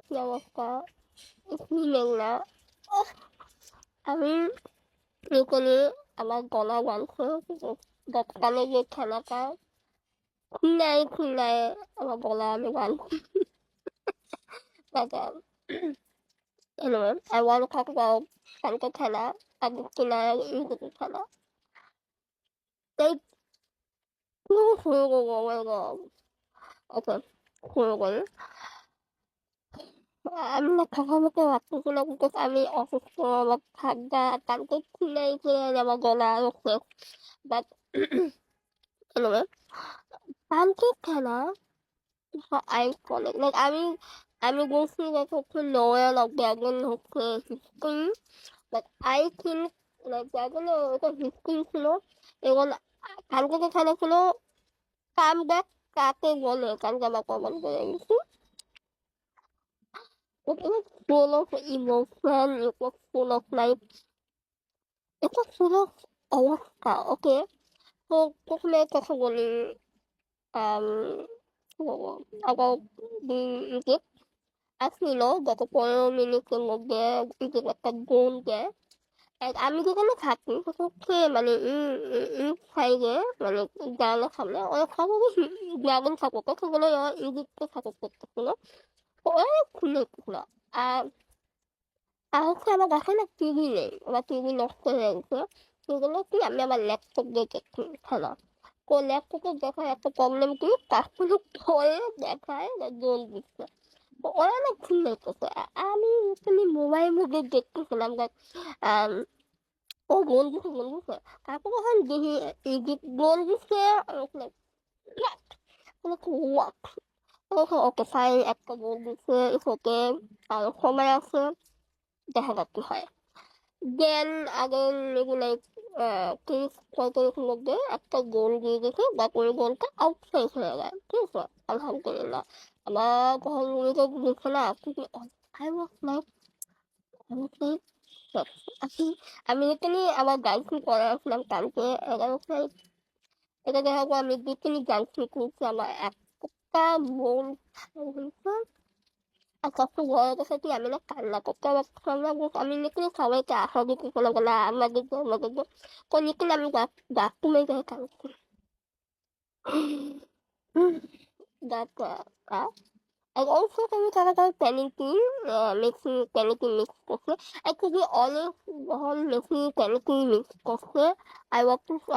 কি অবস্থা? শুনলেন না? ওহ! আমি লিটারলি আমার গলা বন্ধ গতকালের যে খেলাটা খুলনায় আমার গলা আমি বাঁধি। But anyway, I want to talk about কালকে খেলা, আর্জেন্টিনার ইংরেজি খেলা। তাই শুরু করবো, oh my god. Okay, শুরু করি। আমি না কথা বলতে পারতেছিলাম because আমি অসুস্থ, আমার ঠান্ডা, কালকে খুলনায় খেলে আমার গলা রয়েছে। But anyway, কালকে খেলা iconic. Like আমি বলছি যে হচ্ছে Noel of Dragon হচ্ছে history. But I think like Dragon ওটা history ছিল এবং কালকে যে খেলা ছিল কামব্যাক কাকে বলে কালকে আমার কমন করে গেছি। It was full of emotion, it was full of like it was full of অবস্থা, okay? তো প্রথমে কথা বলি um কি বলবো about the Egypt আসছিল গত 15 মিনিটের মধ্যে ইজিপ্ট একটা গোল দেয়। আমি যেখানে থাকি সেটা হচ্ছে মানে এই সাইডে মানে জানালার সামনে অনেক সময় ড্রাগন সাপোর্টার সেগুলো ইজিপ্টকে সাপোর্ট করতেছিল, ওরা খুলে দিচ্ছিল। আর আর হচ্ছে আমার বাসায় না টিভি নেই, আমার টিভি নষ্ট হয়ে গেছে, সেগুলো কি আমি আমার ল্যাপটপ দিয়ে দেখি খেলা। তো ল্যাপটপে দেখার একটা প্রবলেম কি কাজগুলো পরে দেখায় গোল দিচ্ছে, ওরা না খুলে দিতেছে। আমি মোবাইল মধ্যে দেখতেছিলাম দেখ ও গোল দিছে গোল দিছে, তারপর যখন দেখি ইজিপ্ট গোল দিচ্ছে হোয়াট, ওকে ফাইন একটা গোল দিচ্ছে ওকে, আর সময় আছে দেখা যাক কি হয়। দেন আগের লাইক 30-35 মধ্যে একটা গোল দিয়ে গেছে বা ওই গোলটা আউটসাইড হয়ে যায়, ঠিক আছে আলহামদুলিল্লাহ। আমার তখন মনে বুঝছে না আই ওয়াজ লাইক আমি আমি লিটারলি আমার গার্লফ্রেন্ড করে আসলাম কালকে 11 এটা দেখার পর আমি লিটারলি গার্লফ্রেন্ড করছি আমার একটা মন খারাপ হয়েছে। আর সবচেয়ে বড় কথা কি আমি না কান্না করতে পারছিলাম না, আমি লিটারলি সবাইকে আশা দিতে চলে গেলাম আমাদেরকে তো লিটারলি আমি বাথরুমে গিয়ে কাঁদছি। That and also kami talaga panicking, Messi panicking mix করছে। Actually অনেক যখন মেসি panicking mix করছে I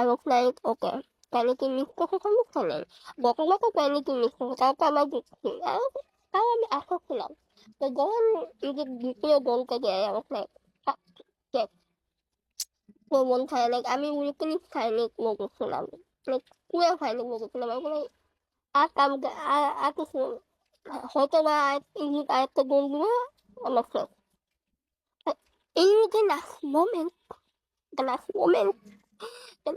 was like okay panicking mix করছে কেন খেলেন, গতবার তো panicking mix করছে তাও তো আমার দেখছি, তাও আমি আশা ছিলাম। তো যখন এই যে দ্বিতীয় গোলটা দেয় I was like fuck, তো মন খারাপ like আমি উইকলি সাইলেন্ট মোড ছিলাম, like পুরো সাইলেন্ট মোড ছিলাম। আমি বলি আর কামকে আর কিছু হয়তোবা আরেকটা বন্ধুরা আমার friend. In the last moment, the last moment, the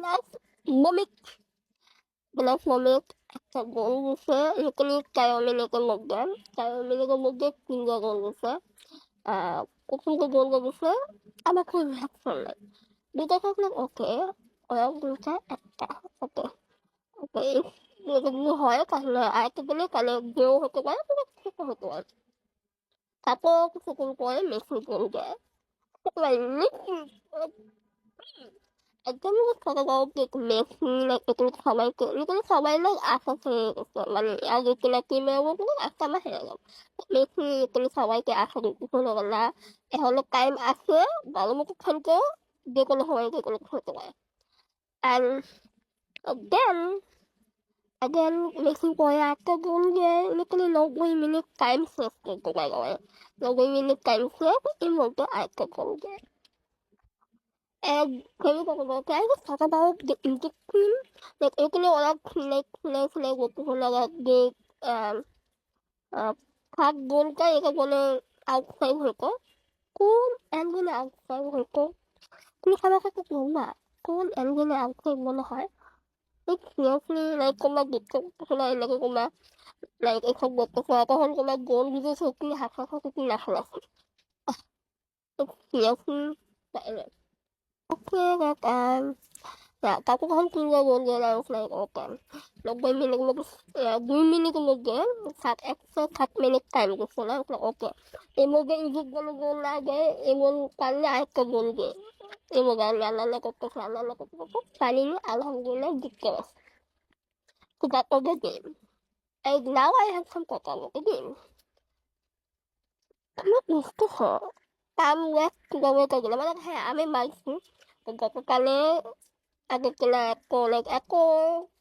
last moment একটা গোল দিছে এখানে 4 মিনিটের মধ্যে 3টা গোল দিছে। প্রথম যে গোলটা দিছে আমার খুব ভালো লাগে, দুটা থাকলে ওকে ওরা দুটা একটা ওকে ওকে যদি হয় তাহলে আরেকটা দিলে তাহলে বউ হতে পারে ছোট হতে পারে। তারপর কিছুক্ষণ পরে মেসি গোল দেয়। Like একদমই কথা বলতে মেসি এগুলো সবাইকে এগুলো সবাই না আশা ছেড়ে গেছে, মানে আগে কিনা টিমের মধ্যে একটা আমার হেরে গেল মেসি এগুলো সবাইকে আশা দিতে হলো না, এখনো টাইম আছে ভালো মতো খেলতে, যে কোনো সময় যে কোনো খেলতে পারে। আর দেন again মেসি পরে একটা গোল দিয়ে এখানে 90 মিনিট টাইম শেষ করতে পারে, 90 মিনিট টাইম শেষ এর মধ্যে আরেকটা গোল দেয়। And can you can I just talk about the Egypt team? Like এখানে ওরা খেলে করতেছিল যে থার্ড গোলটা একে বলে আউটসাইড হতো, কোন অ্যাঙ্গেলে আউটসাইড হতো তুমি সবার কাছে বল না, কোন অ্যাঙ্গেলে আউটসাইড মনে হয়? Like seriously like তোমরা দেখতে পাচ্ছ না এলাকা তোমরা লাইক এসব করতেছো তখন তোমরা গোল দিতেছো কি হাসাহাসি কি লাফালাফি, seriously okay Ya, tapi kan tinggal model like oke. Logoy minig mo ya, 2 minute mo ge, sat extra 4 minute time gusto lang oke. Imo ge igig go lagi, imo kanya ay kabulgi. Imo ga lala ko ko kani ni alhamdulillah dikos. Kuda to the game. And now I have some coca with the game. Ano gusto ko? Tamwek gawe ka gila man kaya ame magsi. Pagka kali ada kila ko like ako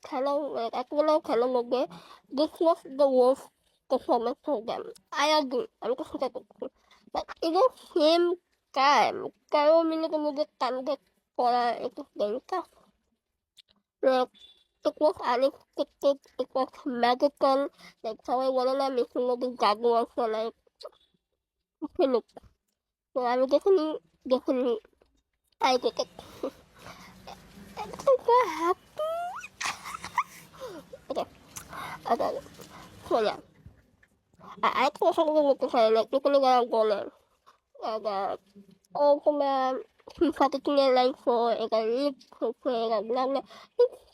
kalau moge. This was the worst performance for them. I agree. Aku suka itu. But in the same time, kalau minit moge tangga pola itu delta. Like it was unexpected. It was magical. Like so I wanna missing moge jaguar so like Philip. So I'm definitely I get it. I'm so happy. Okay. Okay. So yeah. I thought something with the same like looking around going. And oh come satu tinggal lain so eka lip so eka bilang na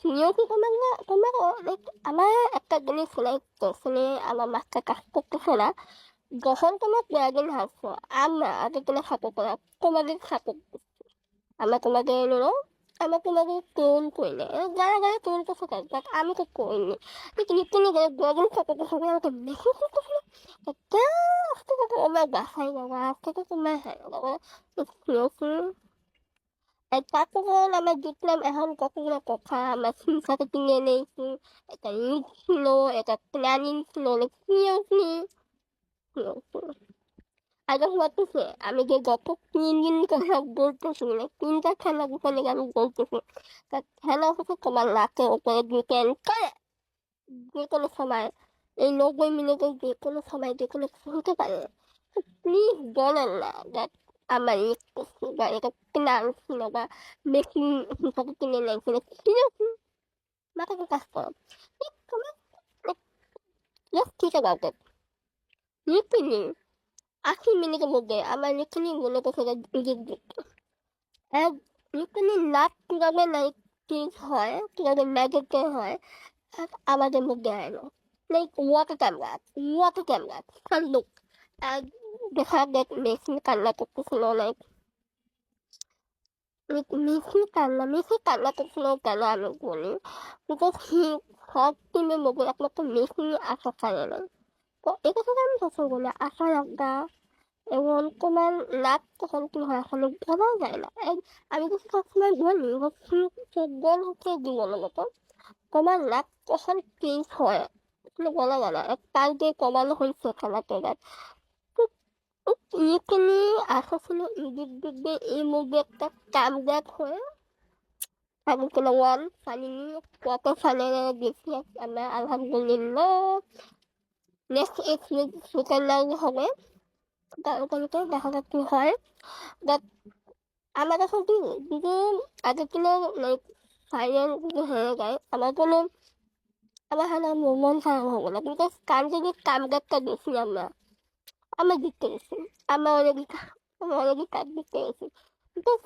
niyo ko kumanga like ama eka gani sila ito sila ama makakakok ko sila gahon ko magwagin haso ama ato tila sakok ko kumagin sakok ama kumagin no ama kumagin tuon ko ini gara-gara tuon ko sa kagak ama ko ko ini ikini gara gwagin sakok ko sa kaya ko meso ko sila kaya ako ko umabasay na ako ko kumahay ako ko Tapo ko na magitlam ehon ko kung nakoka masin sa katingin itu eka slow eka planning slow like seriously I don't want to say আমি যে গত 3 দিন কথা বলতেছি like 3টা খেলা ওখানে আমি বলতেছি তা খেলা হচ্ছে তোমার লাখের উপরে ডিপেন্ড করে যে কোনো সময় এই 90 মিনিটের যে কোনো সময় যে কোনো কিছু হতে পারে প্লিজ বলেন না that আমার লিখতেছি বা এটা প্ল্যান ছিল বা মেশিন হিসাবে কিনে নিয়েছিল seriously মাথাটা কাজ করো let's think about it লিখে 80 মিনিটের মধ্যে আমার লিখে গুলো কোথাও লিখবে এক লিখে লাভ কিভাবে লাইক ঠিক হয় কিভাবে নেগেটিভ হয় আমাদের মধ্যে এলো like what a camera can look and the fact that makes me কান্না করতেছিল like মেসি কান্না করছিল কেন আমি বলি because he সব টিমের মধ্যে একমাত্র মেসি আশা পায় না তো এই কথাটা আমি সবসময় বলি আশা রাখবা এবং তোমার লাভ তখন কি হয় আসলে বলা যায় না আমি কিন্তু সবসময় বলি হচ্ছে ফুটবল হচ্ছে জীবনের মতো তোমার লাভ তখন চেঞ্জ হয় আসলে বলা যায় না তার যে কমানো হয়েছে খেলাতে এখানে আশা ছিল ইজিপ্ট দেখবে এই মুভি একটা কামব্যাক হয়ে আমি কোনো ওয়ান ফাইনালি কোয়ার্টার ফাইনালে দেখি আমরা আলহামদুলিল্লাহ নেক্সট 8 উইক সুইজারল্যান্ড হবে তারপরে দেখা যাক কি হয় বাট আমার কাছে কি যদি আর্জেন্টিনা লাইক ফাইনাল যদি হয়ে যায় আমার হলে মন খারাপ হবো না বিকজ কাম যদি কামব্যাকটা দেখি আমরা জিততে গেছি আমরা অলরেডি কাপ জিততে গেছি বিকজ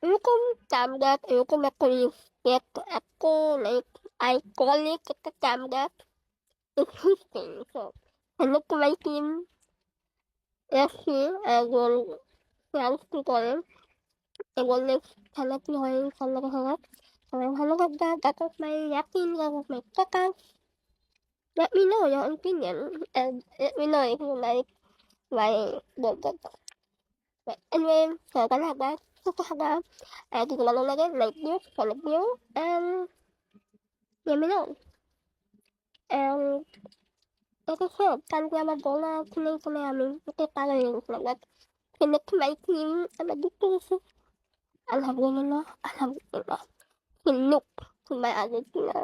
এরকম কামব্যাক এরকম একটা রেসপেক্ট এত লাইক আইকনিক একটা comeback existing so look to my team FC এবং ফ্রান্স কি করেন এবং নেক্সট খেলা কি হয় ইনশাল্লাহ দেখা যাক সবাই ভালো থাকবে that was my reaction that was my podcast let me know your opinion and let me know if you like my the but anyway so kan haba suka haba di kemana lagi like you follow you and let me know and like I said tanpa আমার বলা খুলে আমি ওকে পাগল হয়ে গেছিলাম like connect to my team আমার দেখতে গেছি alhamdulillah look to my Argentina